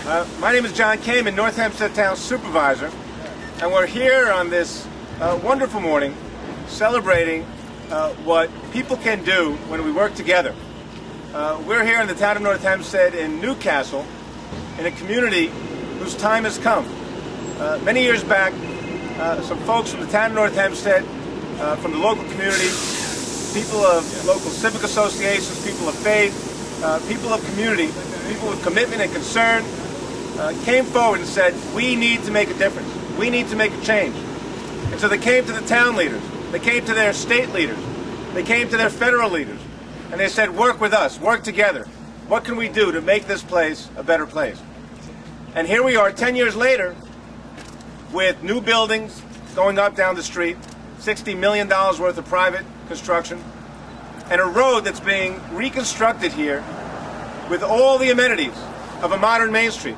My name is Jon Kaiman, North Hempstead Town Supervisor, and we're here on this wonderful morning celebrating what people can do when we work together. We're here in the town of North Hempstead in Newcastle, in a community whose time has come. Many years back, some folks from the town of North Hempstead, from the local community, people of local civic associations, people of faith, people of community, people with commitment and concern, came forward and said, we need to make a difference. We need to make a change. And so they came to the town leaders. They came to their state leaders. They came to their federal leaders. And they said, work with us, work together. What can we do to make this place a better place? And here we are 10 years later with new buildings going up down the street, $60 million worth of private construction, and a road that's being reconstructed here with all the amenities of a modern Main Street,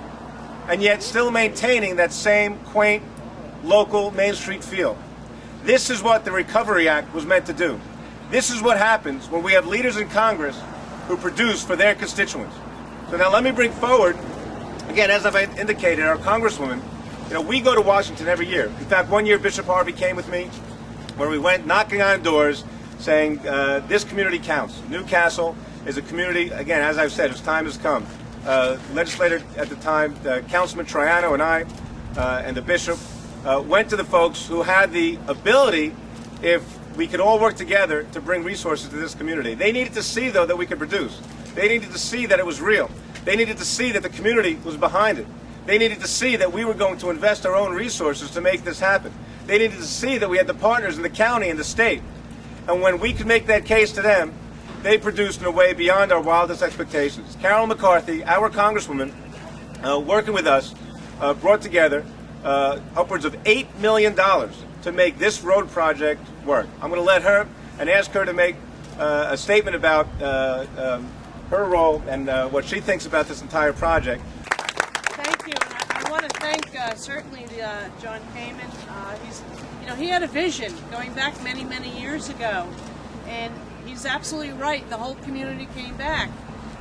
and yet still maintaining that same quaint, local Main Street feel. This is what the Recovery Act was meant to do. This is what happens when we have leaders in Congress who produce for their constituents. So now let me bring forward, again, as I've indicated, our Congresswoman. You know, we go to Washington every year. In fact, one year Bishop Harvey came with me, where we went knocking on doors saying, this community counts. Newcastle is a community, again, as I've said, whose time has come. Legislator at the time, Councilman Triano and I, and the Bishop, went to the folks who had the ability, if we could all work together, to bring resources to this community. They needed to see, though, that we could produce. They needed to see that it was real. They needed to see that the community was behind it. They needed to see that we were going to invest our own resources to make this happen. They needed to see that we had the partners in the county and the state. And when we could make that case to them, they produced in a way beyond our wildest expectations. Carolyn McCarthy, our Congresswoman, working with us, brought together upwards of $8 million to make this road project work. I'm going to let her and ask her to make a statement about her role and what she thinks about this entire project. Thank you. And I want to thank certainly Jon Kaiman. He had a vision going back many, many years ago, and he's absolutely right. The whole community came back.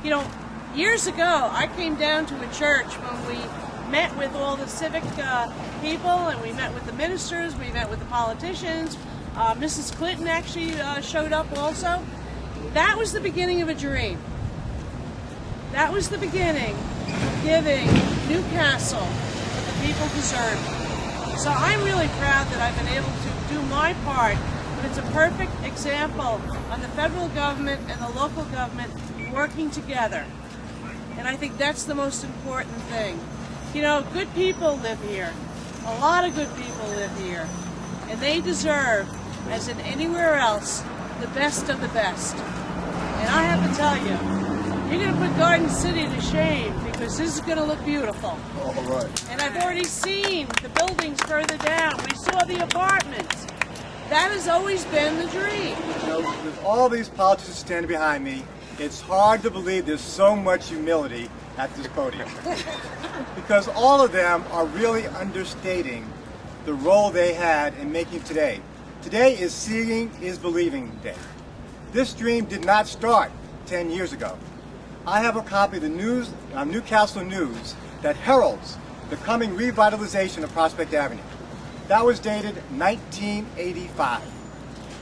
You know, years ago, I came down to a church when we met with all the civic people, and we met with the ministers, we met with the politicians. Mrs. Clinton actually showed up also. That was the beginning of a dream. That was the beginning of giving Newcastle what the people deserve. So I'm really proud that I've been able to do my part, but it's a perfect example on the federal government and the local government working together. And I think that's the most important thing. You know, good people live here. A lot of good people live here. And they deserve, as in anywhere else, the best of the best. And I have to tell you, you're going to put Garden City to shame, because this is going to look beautiful. All right. And I've already seen the buildings further down. We saw the apartments. That has always been the dream. You know, with all these politicians standing behind me, it's hard to believe there's so much humility at this podium. Because all of them are really understating the role they had in making today. Today is seeing is believing day. This dream did not start 10 years ago. I have a copy of the news, Newcastle News, that heralds the coming revitalization of Prospect Avenue. That was dated 1985.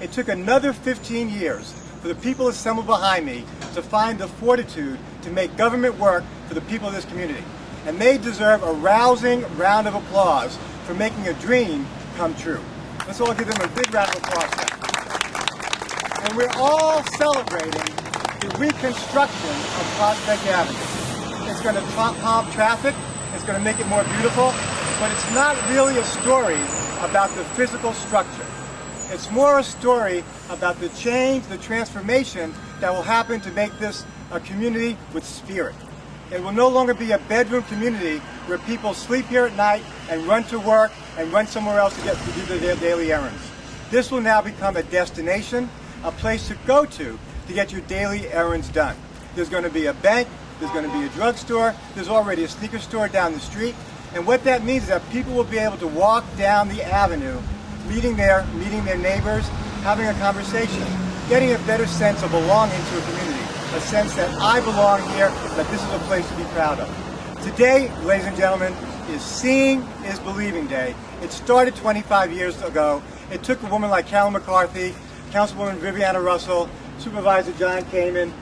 It took another 15 years for the people assembled behind me to find the fortitude to make government work for the people of this community. And they deserve a rousing round of applause for making a dream come true. Let's all give them a big round of applause now. And we're all celebrating the reconstruction of Prospect Avenue. It's going to calm traffic, it's going to make it more beautiful, but it's not really a story about the physical structure. It's more a story about the change, the transformation that will happen to make this a community with spirit. It will no longer be a bedroom community where people sleep here at night and run to work and run somewhere else to do their daily errands. This will now become a destination, a place to go to get your daily errands done. There's going to be a bank, there's going to be a drugstore, there's already a sneaker store down the street, and what that means is that people will be able to walk down the avenue, meeting their neighbors, having a conversation, getting a better sense of belonging to a community, a sense that I belong here, that this is a place to be proud of. Today, ladies and gentlemen, is Seeing is Believing Day. It started 25 years ago. It took a woman like Carolyn McCarthy, Councilwoman Viviana Russell, Supervisor Jon Kaiman,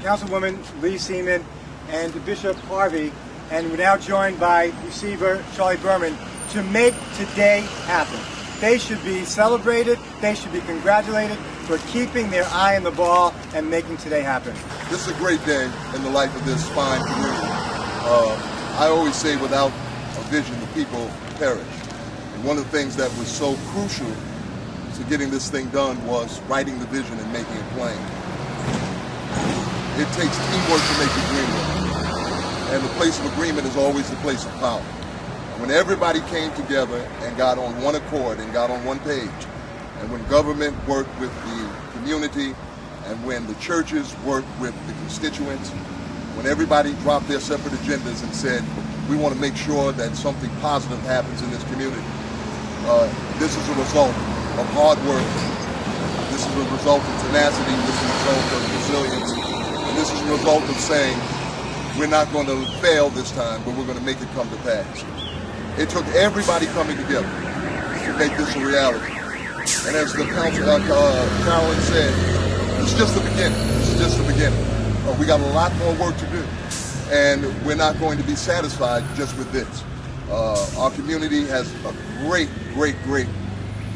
Councilwoman Lee Seaman, and Bishop Harvey, and we're now joined by Receiver Charlie Berman to make today happen. They should be celebrated, they should be congratulated for keeping their eye on the ball and making today happen. This is a great day in the life of this fine community. I always say without a vision, the people perish. And one of the things that was so crucial to getting this thing done was writing the vision and making it plain. It takes teamwork to make the dream work. And the place of agreement is always the place of power. When everybody came together and got on one accord and got on one page, and when government worked with the community, and when the churches worked with the constituents, when everybody dropped their separate agendas and said, we want to make sure that something positive happens in this community, this is a result of hard work. This is a result of tenacity. This is a result of resilience. And this is a result of saying, we're not going to fail this time, but we're going to make it come to pass. It took everybody coming together to make this a reality. And as the Carolyn said, it's just the beginning. This is just the beginning. We got a lot more work to do. And we're not going to be satisfied just with this. Our community has a great, great, great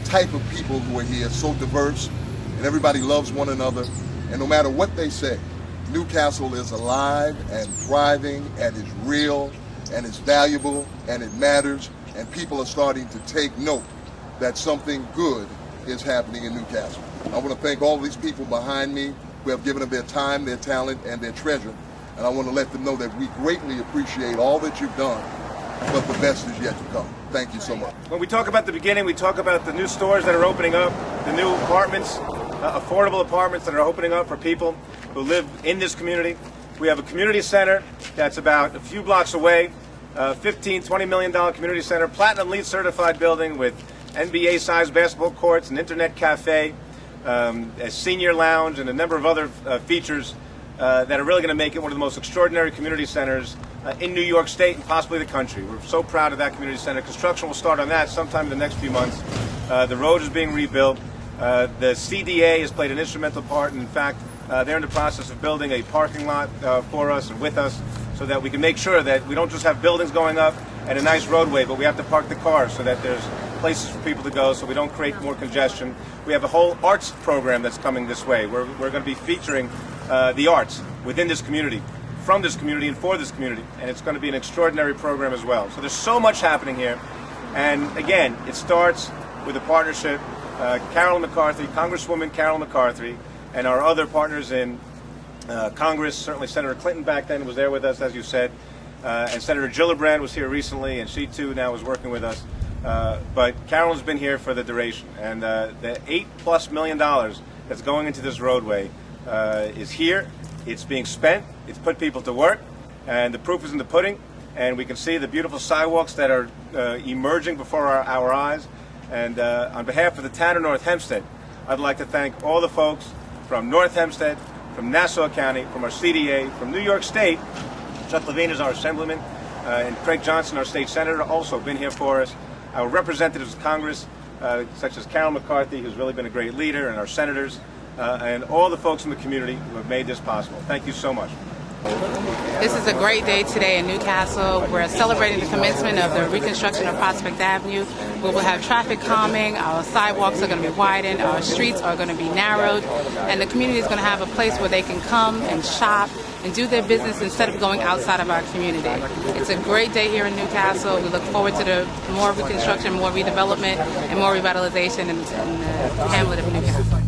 type of people who are here, so diverse, and everybody loves one another. And no matter what they say, New Cassel is alive and thriving and is real and it's valuable and it matters, and people are starting to take note that something good is happening in New Cassel. I want to thank all these people behind me who have given up their time, their talent, and their treasure, and I want to let them know that we greatly appreciate all that you've done, but the best is yet to come. Thank you so much. When we talk about the beginning, we talk about the new stores that are opening up, the new apartments, affordable apartments that are opening up for people who live in this community. We have a community center that's about a few blocks away, $20 million community center, Platinum LEED certified building with NBA-sized basketball courts, an internet cafe, a senior lounge, and a number of other features that are really going to make it one of the most extraordinary community centers in New York State and possibly the country. We're so proud of that community center. Construction will start on that sometime in the next few months. The road is being rebuilt. The CDA has played an instrumental part, and in fact, they're in the process of building a parking lot for us and with us, so that we can make sure that we don't just have buildings going up and a nice roadway, but we have to park the cars so that there's places for people to go so we don't create more congestion. We have a whole arts program that's coming this way. We're going to be featuring the arts within this community, from this community and for this community, and it's going to be an extraordinary program as well. So there's so much happening here, and again, it starts with a partnership. Carolyn McCarthy, Congresswoman Carolyn McCarthy, and our other partners in Congress, certainly Senator Clinton back then was there with us, as you said, and Senator Gillibrand was here recently, and she too now is working with us. But Carolyn's been here for the duration, and the $8+ million that's going into this roadway is here. It's being spent. It's put people to work, and the proof is in the pudding. And we can see the beautiful sidewalks that are emerging before our eyes. And on behalf of the town of North Hempstead, I'd like to thank all the folks from North Hempstead, from Nassau County, from our CDA, from New York State. Chuck Levine is our assemblyman, and Craig Johnson, our state senator, also been here for us. Our representatives of Congress, such as Carolyn McCarthy, who's really been a great leader, and our senators, and all the folks in the community who have made this possible. Thank you so much. This is a great day today in New Cassel. We're celebrating the commencement of the reconstruction of Prospect Avenue. We will have traffic calming, our sidewalks are going to be widened, our streets are going to be narrowed, and the community is going to have a place where they can come and shop and do their business instead of going outside of our community. It's a great day here in New Cassel. We look forward to the more reconstruction, more redevelopment, and more revitalization in the hamlet of New Cassel.